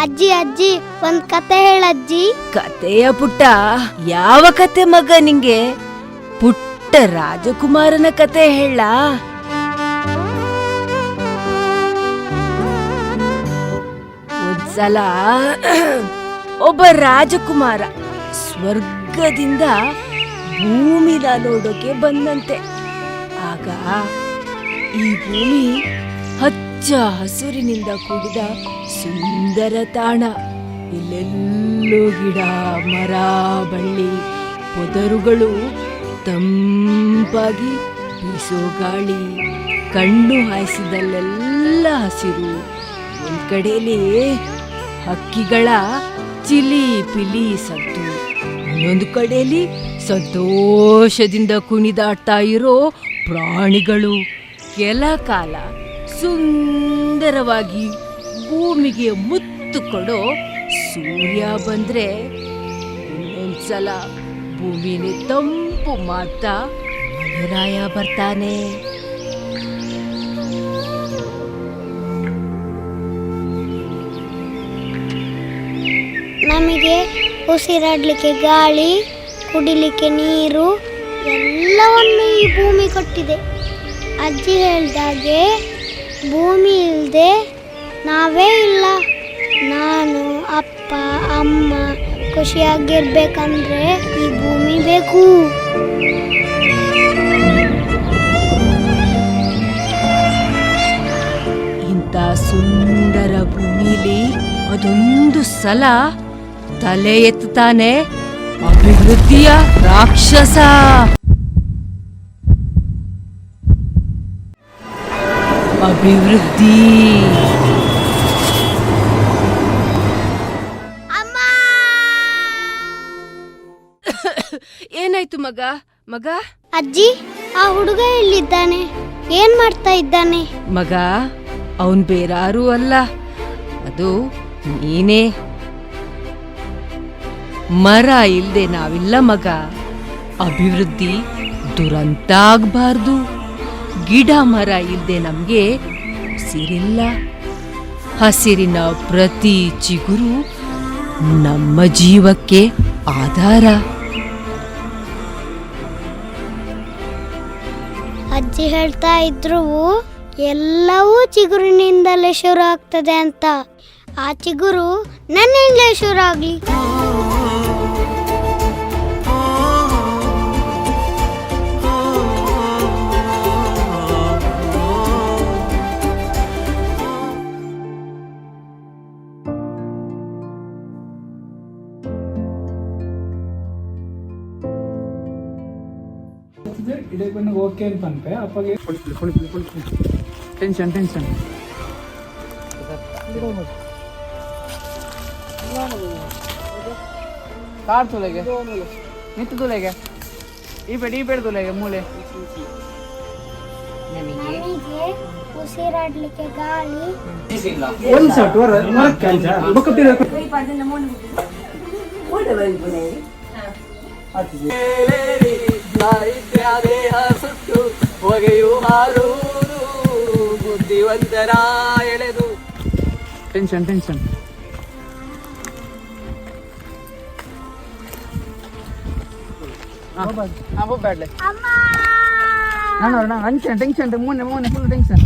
ಅಜ್ಜಿ ಅಜ್ಜಿ ಒಂದ್ ಕತೆ ಹೇಳಜ್ಜಿ. ಕತೆಯ ಪುಟ್ಟ? ಯಾವ ಕತೆ ಮಗ ನಿಂಗೆ? ಪುಟ್ಟ ರಾಜಕುಮಾರನ ಕತೆ ಹೇಳ. ಒಂದ್ಸಲ ಒಬ್ಬ ರಾಜಕುಮಾರ ಸ್ವರ್ಗದಿಂದ ಭೂಮಿನ ನೋಡೋಕೆ ಬಂದಂತೆ. ಆಗ ಈ ಭೂಮಿ ಹಚ್ಚ ಹಸುರಿನಿಂದ ಕೂಡಿದ ಸುಂದರ ತಾಣ. ಇಲ್ಲೆಲ್ಲೂ ಗಿಡ ಮರ ಬಳ್ಳಿ ಪೊದರುಗಳು, ತಂಪಾಗಿ ಬೀಸೋ ಗಾಳಿ, ಕಣ್ಣು ಹಾಯಿಸಿದಲ್ಲೆಲ್ಲ ಹಸಿರು. ಒಂದ್ ಕಡೆಯಲ್ಲಿ ಹಕ್ಕಿಗಳ ಚಿಲಿ ಪಿಲಿ ಸದ್ದು, ಇನ್ನೊಂದು ಕಡೆಯಲ್ಲಿ ಸಂತೋಷದಿಂದ ಕುಣಿದಾಡ್ತಾ ಇರೋ ಪ್ರಾಣಿಗಳು. ಕೆಲ ಕಾಲ ಸುಂದರವಾಗಿ ಭೂಮಿಗೆ ಮುತ್ತು ಕೊಡೋ ಸೂರ್ಯ ಬಂದ್ರೆ, ಇನ್ನೊಂದ್ಸಲ ಭೂಮಿನೇ ತಂಪು ಮಾಡ್ತಾ ಮಳೆರಾಯ ಬರ್ತಾನೆ. ನಮಗೆ ಉಸಿರಾಡ್ಲಿಕ್ಕೆ ಗಾಳಿ, ಕುಡಿಲಿಕ್ಕೆ ನೀರು ಎಲ್ಲವನ್ನು ಈ ಭೂಮಿ ಕೊಟ್ಟಿದೆ. ಅಜ್ಜಿ ಹೇಳ್ದಾಗೆ ಭೂಮಿ ಇಲ್ಲದೆ ನಾವೇ ಇಲ್ಲ. ನಾನು ಅಪ್ಪ ಅಮ್ಮ ಖುಷಿಯಾಗಿರ್ಬೇಕಂದ್ರೆ ಈ ಭೂಮಿ ಬೇಕು. ಇಂಥ ಸುಂದರ ಭೂಮಿಲಿ ಅದೊಂದು ಸಲ ತಲೆ ಎತ್ತಾನೆ ಅಭಿವೃದ್ಧಿಯ ರಾಕ್ಷಸ. ಅಭಿವೃದ್ಧಿ. ಏನಾಯ್ತು ಮಗ? ಮಗ ಅಜ್ಜಿ, ಆ ಹುಡುಗ ಎಲ್ಲಿದ್ದಾನೆ? ಏನ್ ಮಾಡ್ತಾ ಇದ್ದಾನೆ? ಮಗ, ಅವನ್ ಬೇರಾರೂ ಅಲ್ಲ, ಅದು ನೀನೇ. ಮರ ಇಲ್ದೆ ನಾವಿಲ್ಲ ಮಗ. ಅಭಿವೃದ್ಧಿ ದುರಂತ ಆಗ್ಬಾರ್ದು. ಗಿಡ ಮರ ಇಲ್ದೆ ನಮ್ಗೆ ಉಸಿರಿಲ್ಲ. ಹಸಿರಿನ ಪ್ರತಿ ಚಿಗುರು ನಮ್ಮ ಜೀವಕ್ಕೆ ಆಧಾರ. ಅಜ್ಜಿ ಹೇಳ್ತಾ ಇದ್ರು ಎಲ್ಲವೂ ಚಿಗುರಿನಿಂದಲೇ ಶುರು ಆಗ್ತದೆ ಅಂತ. ಆ ಚಿಗುರು ನನ್ನಿಂದಲೇ ಶುರು ಆಗ್ಲಿ. ఓకే అని పంపే అప్పగే టెన్షన్ టెన్షన్ कार तो लेगे नित्य तो लेगे ಈ ಪೆಡ್ तो लेगे ಮೂಲೆ. ನಮಗೆ ಉಸಿರಾಡ್ಲಿಕ್ಕೆ ಗಾಳಿ, ಒಂದು ಸಟ್ ವರ ಮಕ್ಕಂಜ ಬಕತಿರ ಬುದ್ಧಿವಂತರ ಎಳೆದು. ಟೆನ್ಷನ್ ಟೆನ್ಷನ್ ಬ್ಯಾಡ್ಲೆ ನಾನು ಟೆನ್ಷನ್ ಟೆನ್ಷನ್ ಮೂನೆ ಮೂನೆ ಫುಲ್ ಟೆನ್ಷನ್.